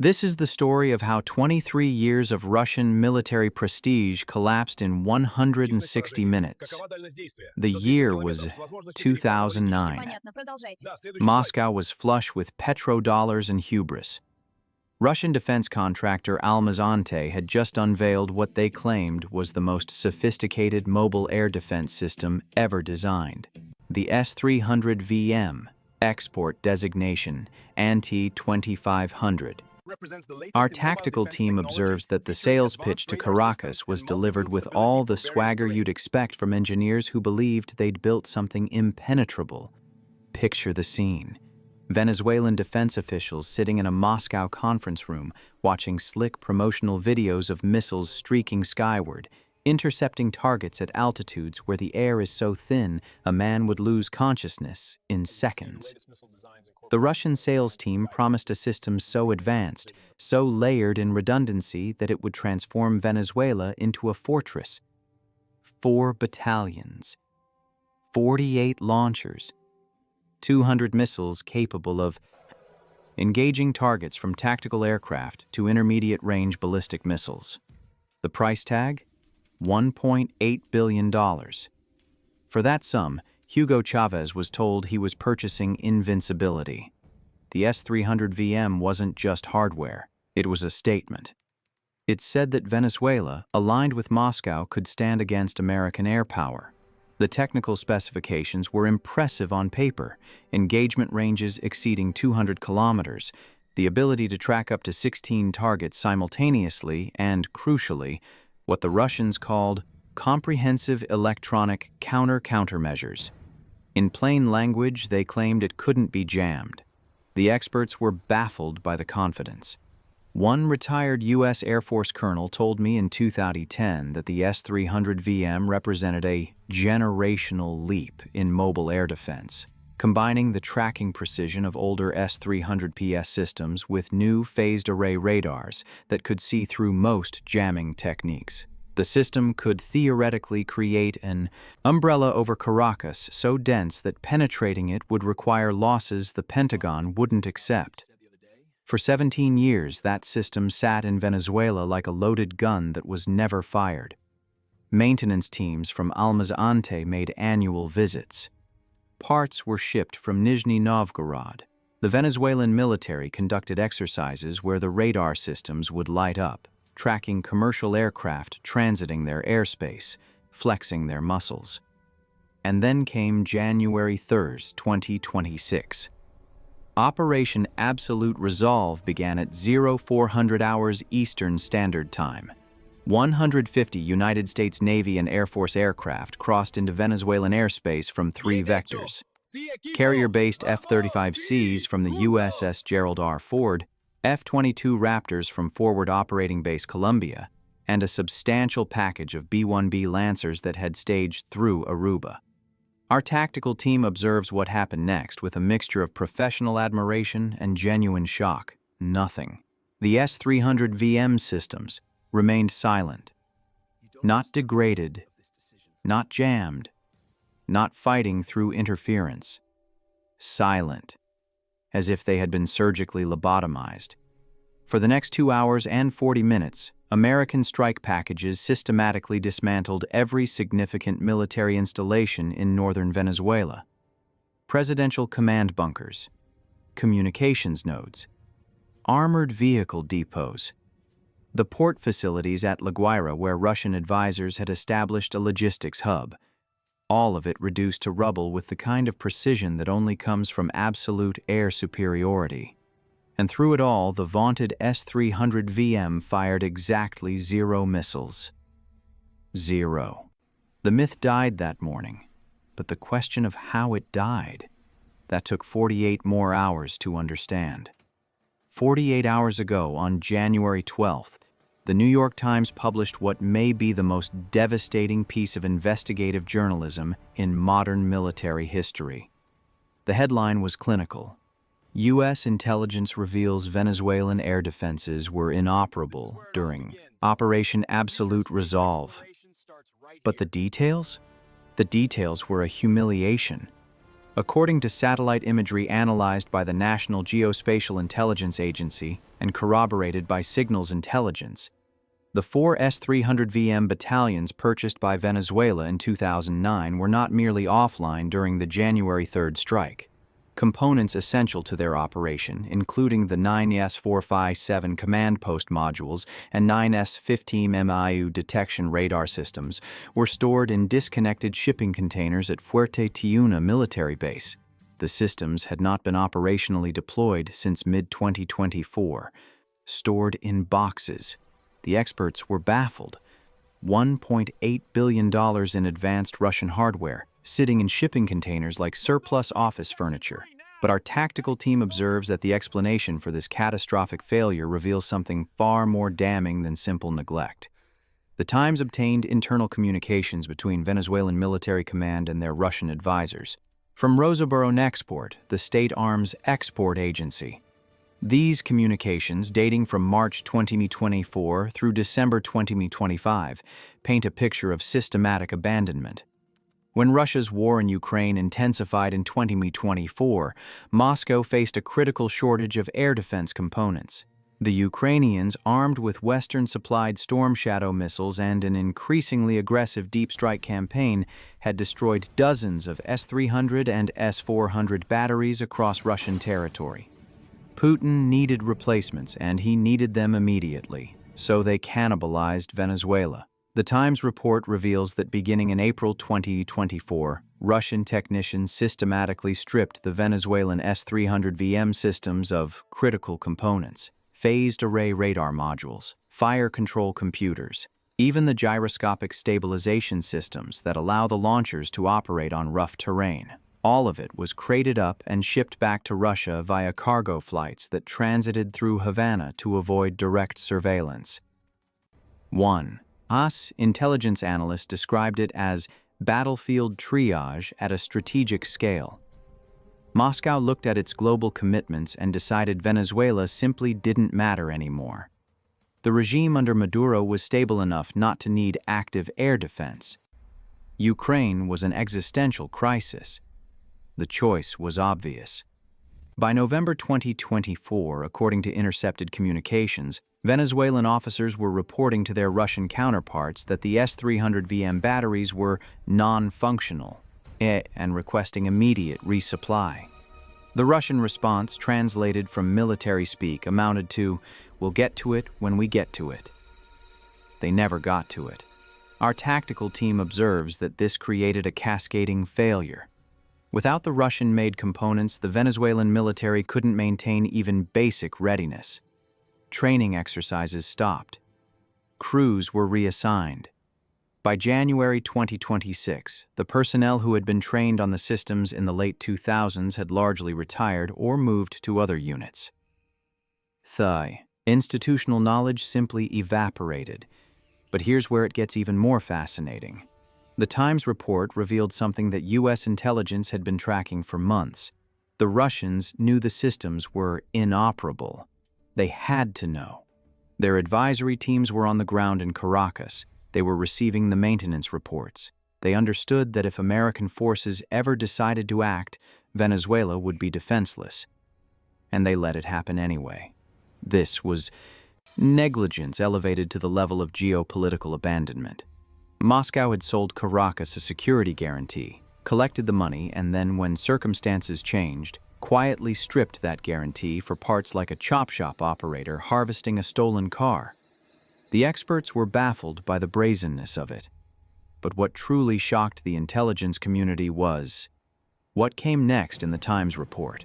This is the story of how 23 years of Russian military prestige collapsed in 160 minutes. The year was 2009. Moscow was flush with petrodollars and hubris. Russian defense contractor almaz-antey had just unveiled what they claimed was the most sophisticated mobile air defense system ever designed. The S-300 VM, export designation, Ante-2500. Our tactical team observes that the sales pitch to Caracas was delivered with all the swagger you'd expect from engineers who believed they'd built something impenetrable. Picture the scene. Venezuelan defense officials sitting in a Moscow conference room watching slick promotional videos of missiles streaking skyward, intercepting targets at altitudes where the air is so thin a man would lose consciousness in seconds. The Russian sales team promised a system so advanced, so layered in redundancy that it would transform Venezuela into a fortress. 4 battalions, 48 launchers, 200 missiles capable of engaging targets from tactical aircraft to intermediate-range ballistic missiles. The price tag? $1.8 billion. For that sum, Hugo Chavez was told he was purchasing invincibility. The S-300 VM wasn't just hardware, it was a statement. It said that Venezuela, aligned with Moscow, could stand against American air power. The technical specifications were impressive on paper, engagement ranges exceeding 200 kilometers, the ability to track up to 16 targets simultaneously, and, crucially, what the Russians called comprehensive electronic countermeasures. In plain language, they claimed it couldn't be jammed. The experts were baffled by the confidence. One retired U.S. Air Force colonel told me in 2010 that the S-300 VM represented a generational leap in mobile air defense, combining the tracking precision of older S-300 PS systems with new phased array radars that could see through most jamming techniques. The system could theoretically create an umbrella over Caracas so dense that penetrating it would require losses the Pentagon wouldn't accept. For 17 years, that system sat in Venezuela like a loaded gun that was never fired. Maintenance teams from almaz-antey made annual visits. Parts were shipped from Nizhny Novgorod. The Venezuelan military conducted exercises where the radar systems would light up, tracking commercial aircraft transiting their airspace, flexing their muscles. And then came January 3, 2026. Operation Absolute Resolve began at 0400 hours Eastern Standard Time. 150 United States Navy and Air Force aircraft crossed into Venezuelan airspace from 3 vectors. Carrier-based F-35Cs from the USS Gerald R. Ford, F-22 Raptors from Forward Operating Base Columbia, and a substantial package of B-1B Lancers that had staged through Aruba. Our tactical team observes what happened next with a mixture of professional admiration and genuine shock. Nothing. The S-300 VM systems remained silent. Not degraded, not jammed, not fighting through interference. Silent, as if they had been surgically lobotomized. For the next 2 hours and 40 minutes, American strike packages systematically dismantled every significant military installation in northern Venezuela. Presidential command bunkers, communications nodes, armored vehicle depots, the port facilities at La Guaira where Russian advisors had established a logistics hub, all of it reduced to rubble with the kind of precision that only comes from absolute air superiority. And through it all, the vaunted S-300 VM fired exactly 0 missiles. 0. The myth died that morning, but the question of how it died, that took 48 more hours to understand. 48 hours ago, on January 12th, the New York Times published what may be the most devastating piece of investigative journalism in modern military history. The headline was clinical. U.S. intelligence reveals Venezuelan air defenses were inoperable during Operation Absolute Resolve. But the details? The details were a humiliation. According to satellite imagery analyzed by the National Geospatial Intelligence Agency and corroborated by Signals Intelligence, the 4 S-300 VM battalions purchased by Venezuela in 2009 were not merely offline during the January 3rd strike. Components essential to their operation, including the 9S-457 command post modules and 9S-15 MIU detection radar systems, were stored in disconnected shipping containers at Fuerte Tiuna military base. The systems had not been operationally deployed since mid-2024. Stored in boxes. The experts were baffled. $1.8 billion in advanced Russian hardware, sitting in shipping containers like surplus office furniture. But our tactical team observes that the explanation for this catastrophic failure reveals something far more damning than simple neglect. The Times obtained internal communications between Venezuelan military command and their Russian advisors from Rosoboronexport, the state arms export agency. These communications, dating from March 2024 through December 2025, paint a picture of systematic abandonment. When Russia's war in Ukraine intensified in 2024, Moscow faced a critical shortage of air defense components. The Ukrainians, armed with Western-supplied Storm Shadow missiles and an increasingly aggressive deep strike campaign, had destroyed dozens of S-300 and S-400 batteries across Russian territory. Putin needed replacements, and he needed them immediately, so they cannibalized Venezuela. The Times report reveals that beginning in April 2024, Russian technicians systematically stripped the Venezuelan S-300 VM systems of critical components, phased array radar modules, fire control computers, even the gyroscopic stabilization systems that allow the launchers to operate on rough terrain. All of it was crated up and shipped back to Russia via cargo flights that transited through Havana to avoid direct surveillance. 1. AS intelligence analyst described it as battlefield triage at a strategic scale. Moscow looked at its global commitments and decided Venezuela simply didn't matter anymore. The regime under Maduro was stable enough not to need active air defense. Ukraine was an existential crisis. The choice was obvious. By November 2024, according to intercepted communications, Venezuelan officers were reporting to their Russian counterparts that the S-300 VM batteries were non-functional and requesting immediate resupply. The Russian response, translated from military speak, amounted to, "We'll get to it when we get to it." They never got to it. Our tactical team observes that this created a cascading failure. Without the Russian-made components, the Venezuelan military couldn't maintain even basic readiness. Training exercises stopped. Crews were reassigned. By January 2026, the personnel who had been trained on the systems in the late 2000s had largely retired or moved to other units. Institutional knowledge simply evaporated. But here's where it gets even more fascinating. The Times report revealed something that U.S. intelligence had been tracking for months. The Russians knew the systems were inoperable. They had to know. Their advisory teams were on the ground in Caracas. They were receiving the maintenance reports. They understood that if American forces ever decided to act, Venezuela would be defenseless. And they let it happen anyway. This was negligence elevated to the level of geopolitical abandonment. Moscow had sold Caracas a security guarantee, collected the money, and then, when circumstances changed, quietly stripped that guarantee for parts like a chop shop operator harvesting a stolen car. The experts were baffled by the brazenness of it. But what truly shocked the intelligence community was what came next in the Times report.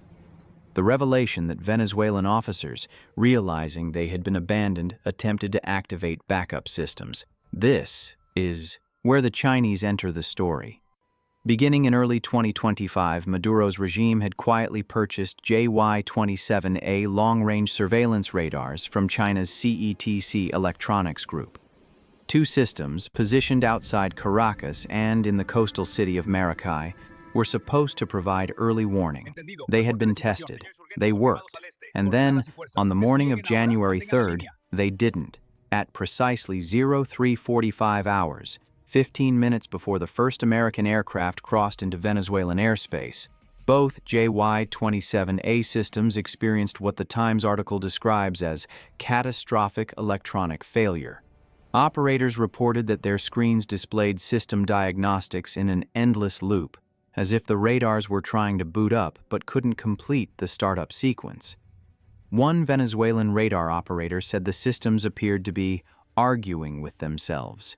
The revelation that Venezuelan officers, realizing they had been abandoned, attempted to activate backup systems. This is where the Chinese enter the story. Beginning in early 2025, Maduro's regime had quietly purchased JY-27A long-range surveillance radars from China's CETC Electronics Group. Two systems, positioned outside Caracas and in the coastal city of Maracay, were supposed to provide early warning. They had been tested, they worked, and then, on the morning of January 3rd, they didn't. At precisely 03:45 hours, 15 minutes before the first American aircraft crossed into Venezuelan airspace, Both JY-27A systems experienced what the Times article describes as catastrophic electronic failure. Operators reported that their screens displayed system diagnostics in an endless loop, as if the radars were trying to boot up but couldn't complete the startup sequence. One Venezuelan radar operator said the systems appeared to be arguing with themselves.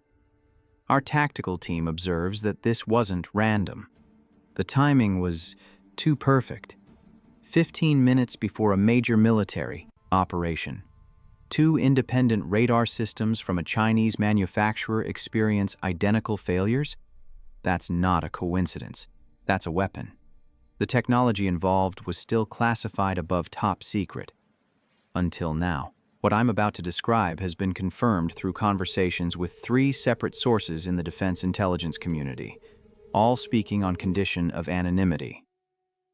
Our tactical team observes that this wasn't random. The timing was too perfect. 15 minutes before a major military operation, two independent radar systems from a Chinese manufacturer experience identical failures? That's not a coincidence. That's a weapon. The technology involved was still classified above top secret. Until now. What I'm about to describe has been confirmed through conversations with 3 separate sources in the defense intelligence community, all speaking on condition of anonymity.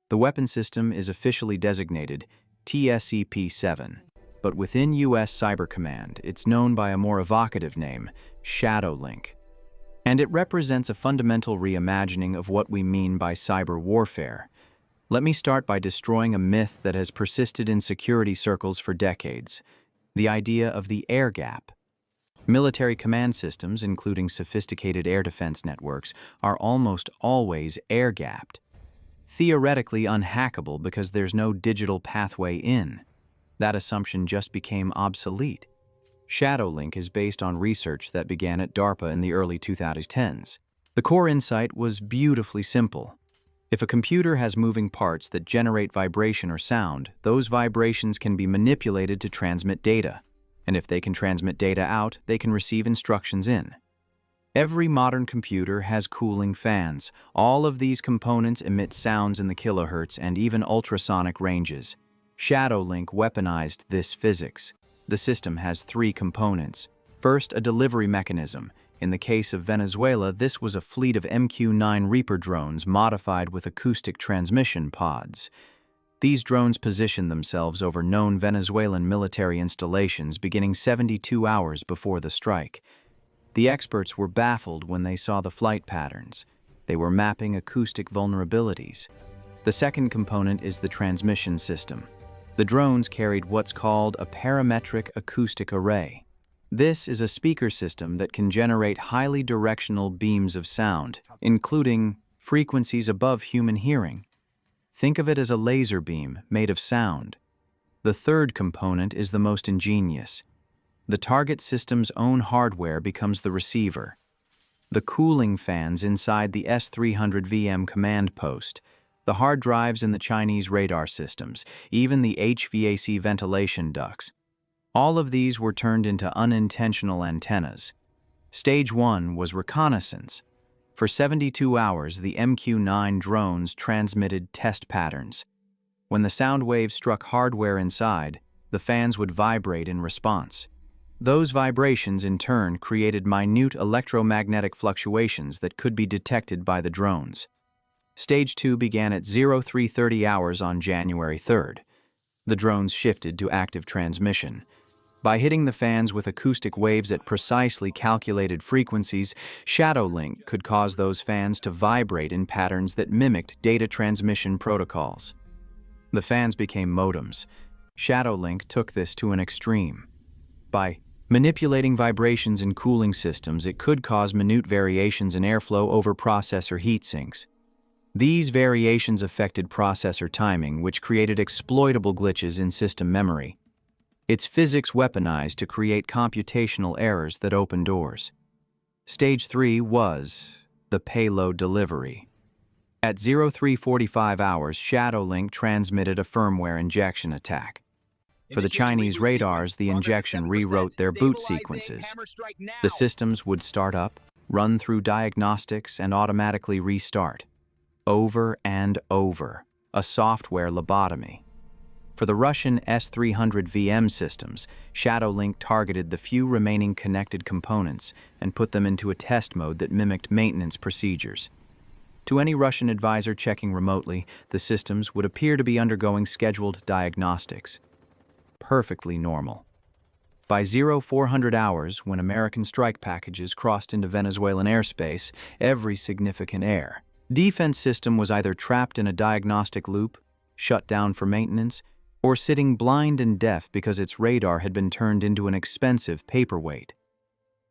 The weapon system is officially designated TSEP-7, but within U.S. Cyber Command, it's known by a more evocative name, Shadowlink. And it represents a fundamental reimagining of what we mean by cyber warfare. Let me start by destroying a myth that has persisted in security circles for decades, the idea of the air gap. Military command systems, including sophisticated air defense networks, are almost always air-gapped. Theoretically unhackable because there's no digital pathway in. That assumption just became obsolete. Shadowlink is based on research that began at DARPA in the early 2010s. The core insight was beautifully simple. If a computer has moving parts that generate vibration or sound, those vibrations can be manipulated to transmit data. And if they can transmit data out, they can receive instructions in. Every modern computer has cooling fans. All of these components emit sounds in the kilohertz and even ultrasonic ranges. Shadowlink weaponized this physics. The system has 3 components. First, a delivery mechanism. In the case of Venezuela, this was a fleet of MQ-9 Reaper drones modified with acoustic transmission pods. These drones positioned themselves over known Venezuelan military installations beginning 72 hours before the strike. The experts were baffled when they saw the flight patterns. They were mapping acoustic vulnerabilities. The second component is the transmission system. The drones carried what's called a parametric acoustic array. This is a speaker system that can generate highly directional beams of sound, including frequencies above human hearing. Think of it as a laser beam made of sound. The third component is the most ingenious. The target system's own hardware becomes the receiver. The cooling fans inside the S-300 VM command post, the hard drives in the Chinese radar systems, even the HVAC ventilation ducts. All of these were turned into unintentional antennas. Stage 1 was reconnaissance. For 72 hours, the MQ-9 drones transmitted test patterns. When the sound waves struck hardware inside, the fans would vibrate in response. Those vibrations, in turn, created minute electromagnetic fluctuations that could be detected by the drones. Stage 2 began at 0330 hours on January 3rd. The drones shifted to active transmission. By hitting the fans with acoustic waves at precisely calculated frequencies, Shadowlink could cause those fans to vibrate in patterns that mimicked data transmission protocols. The fans became modems. Shadowlink took this to an extreme. By manipulating vibrations in cooling systems, it could cause minute variations in airflow over processor heat sinks. These variations affected processor timing, which created exploitable glitches in system memory. Its physics weaponized to create computational errors that open doors. Stage 3 was the payload delivery. At 0345 hours, Shadowlink transmitted a firmware injection attack. For the Chinese radars, the injection rewrote their boot sequences. The systems would start up, run through diagnostics, and automatically restart. Over and over, a software lobotomy. For the Russian S-300 VM systems, Shadowlink targeted the few remaining connected components and put them into a test mode that mimicked maintenance procedures. To any Russian advisor checking remotely, the systems would appear to be undergoing scheduled diagnostics. Perfectly normal. By 0400 hours, when American strike packages crossed into Venezuelan airspace, every significant error, Defense system was either trapped in a diagnostic loop, shut down for maintenance, or sitting blind and deaf because its radar had been turned into an expensive paperweight.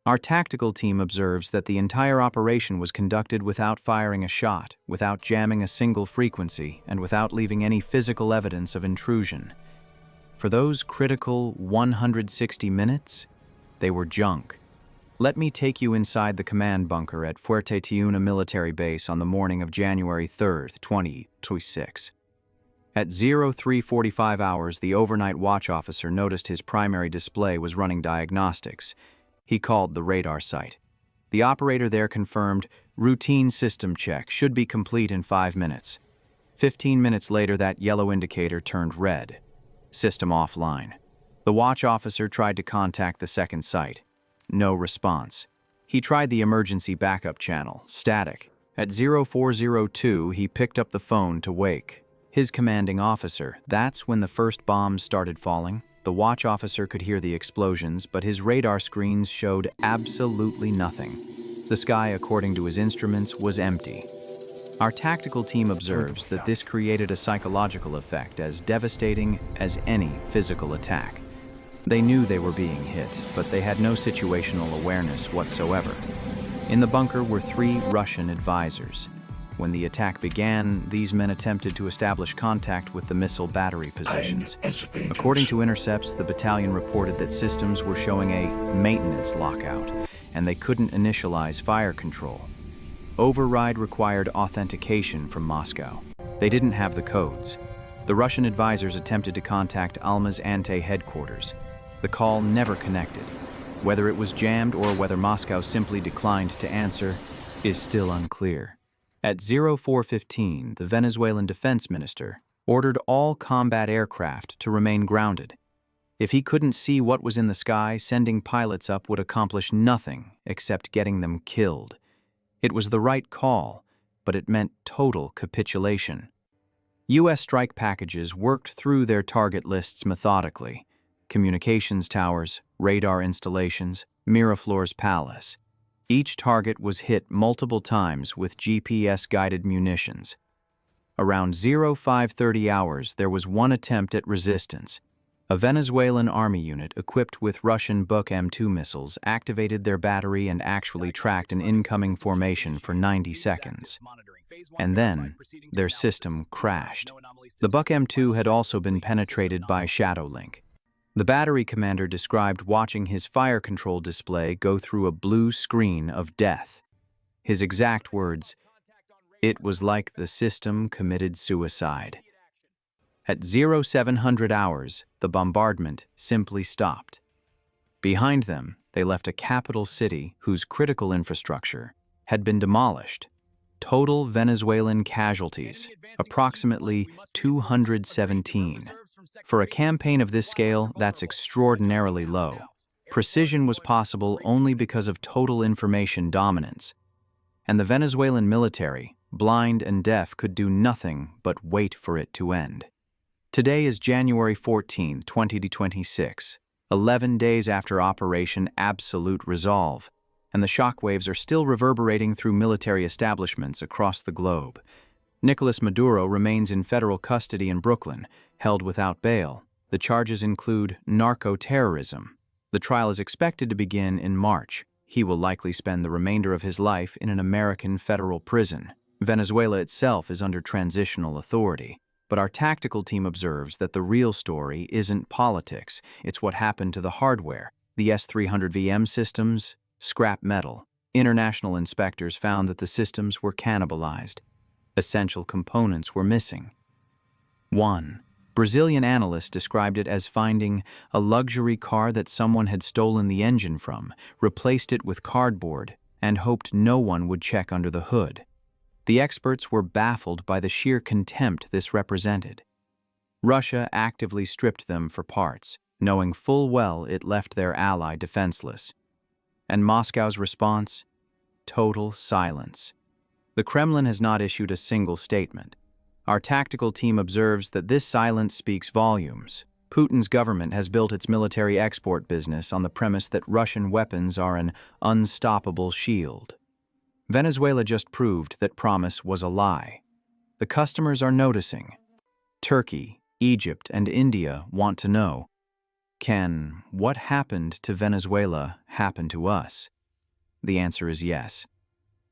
Our tactical team observes that the entire operation was conducted without firing a shot, without jamming a single frequency, and without leaving any physical evidence of intrusion. For those critical 160 minutes, they were junk. Let me take you inside the command bunker at Fuerte Tiuna military base on the morning of January 3, 2026. At 03:45 hours, the overnight watch officer noticed his primary display was running diagnostics. He called the radar site. The operator there confirmed, routine system check should be complete in 5 minutes. 15 minutes later, that yellow indicator turned red. System offline. The watch officer tried to contact the second site. No response. He tried the emergency backup channel, static. At 0402, he picked up the phone to wake his commanding officer. That's when the first bombs started falling. The watch officer could hear the explosions, but his radar screens showed absolutely nothing. The sky, according to his instruments, was empty. Our tactical team observes that this created a psychological effect as devastating as any physical attack. They knew they were being hit, but they had no situational awareness whatsoever. In the bunker were 3 Russian advisors. When the attack began, these men attempted to establish contact with the missile battery positions. According to intercepts, the battalion reported that systems were showing a maintenance lockout, and they couldn't initialize fire control. Override required authentication from Moscow. They didn't have the codes. The Russian advisors attempted to contact almaz-antey headquarters. The call never connected. Whether it was jammed or whether Moscow simply declined to answer is still unclear. At 0415, the Venezuelan defense minister ordered all combat aircraft to remain grounded. If he couldn't see what was in the sky, sending pilots up would accomplish nothing except getting them killed. It was the right call, but it meant total capitulation. U.S. strike packages worked through their target lists methodically. Communications towers, radar installations, Miraflores Palace. Each target was hit multiple times with GPS-guided munitions. Around 0530 hours, there was one attempt at resistance. A Venezuelan army unit equipped with Russian Buk M2 missiles activated their battery and actually tracked an incoming formation for 90 seconds. And then, their system crashed. The Buk M2 had also been penetrated by Shadowlink. The battery commander described watching his fire control display go through a blue screen of death. His exact words, "It was like the system committed suicide." At 0700 hours, the bombardment simply stopped. Behind them, they left a capital city whose critical infrastructure had been demolished. Total Venezuelan casualties, approximately 217. For a campaign of this scale, that's extraordinarily low. Precision was possible only because of total information dominance. And the Venezuelan military, blind and deaf, could do nothing but wait for it to end. Today is January 14, 2026, 11 days after Operation Absolute Resolve, and the shockwaves are still reverberating through military establishments across the globe. Nicolas Maduro remains in federal custody in Brooklyn, held without bail. The charges include narco-terrorism. The trial is expected to begin in March. He will likely spend the remainder of his life in an American federal prison. Venezuela itself is under transitional authority. But our tactical team observes that the real story isn't politics. It's what happened to the hardware. The S-300 VM systems, scrap metal. International inspectors found that the systems were cannibalized. Essential components were missing. 1. Brazilian analysts described it as finding a luxury car that someone had stolen the engine from, replaced it with cardboard, and hoped no one would check under the hood. The experts were baffled by the sheer contempt this represented. Russia actively stripped them for parts, knowing full well it left their ally defenseless. And Moscow's response? Total silence. The Kremlin has not issued a single statement. Our tactical team observes that this silence speaks volumes. Putin's government has built its military export business on the premise that Russian weapons are an unstoppable shield. Venezuela just proved that promise was a lie. The customers are noticing. Turkey, Egypt, and India want to know, can what happened to Venezuela happen to us? The answer is yes.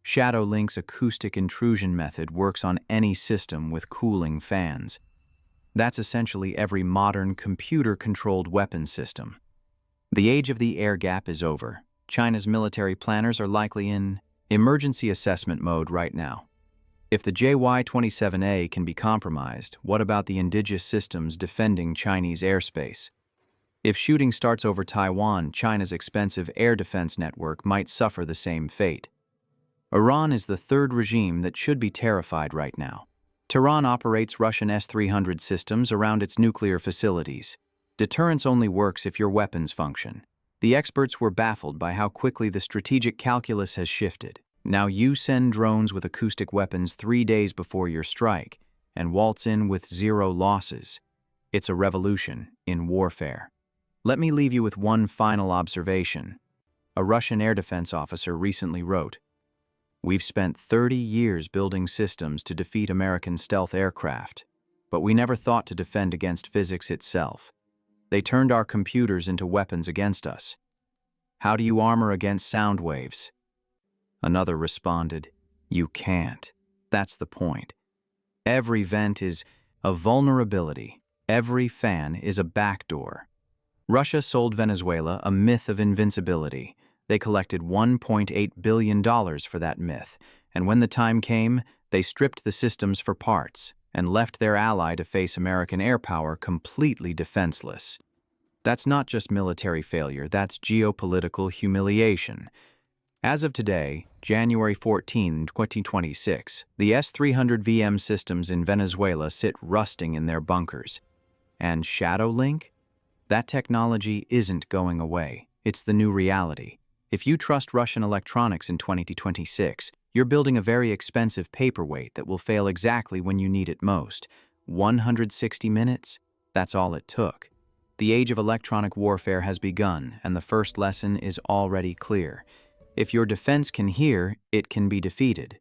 ShadowLink's acoustic intrusion method works on any system with cooling fans. That's essentially every modern computer-controlled weapon system. The age of the air gap is over. China's military planners are likely in emergency assessment mode right now. If the JY-27A can be compromised, what about the indigenous systems defending Chinese airspace? If shooting starts over Taiwan, China's expensive air defense network might suffer the same fate. Iran is the third regime that should be terrified right now. Tehran operates Russian S-300 systems around its nuclear facilities. Deterrence only works if your weapons function. The experts were baffled by how quickly the strategic calculus has shifted. Now you send drones with acoustic weapons 3 days before your strike and waltz in with 0 losses. It's a revolution in warfare. Let me leave you with one final observation. A Russian air defense officer recently wrote, "We've spent 30 years building systems to defeat American stealth aircraft, but we never thought to defend against physics itself. They turned our computers into weapons against us. How do you armor against sound waves?" Another responded, "You can't. That's the point. Every vent is a vulnerability. Every fan is a backdoor." Russia sold Venezuela a myth of invincibility. They collected $1.8 billion for that myth, and when the time came, they stripped the systems for parts and left their ally to face American air power completely defenseless. That's not just military failure, that's geopolitical humiliation. As of today, January 14, 2026, the S-300 VM systems in Venezuela sit rusting in their bunkers. And ShadowLink? That technology isn't going away. It's the new reality. If you trust Russian electronics in 2026, you're building a very expensive paperweight that will fail exactly when you need it most. 160 minutes? That's all it took. The age of electronic warfare has begun, and the first lesson is already clear. If your defense can hear, it can be defeated.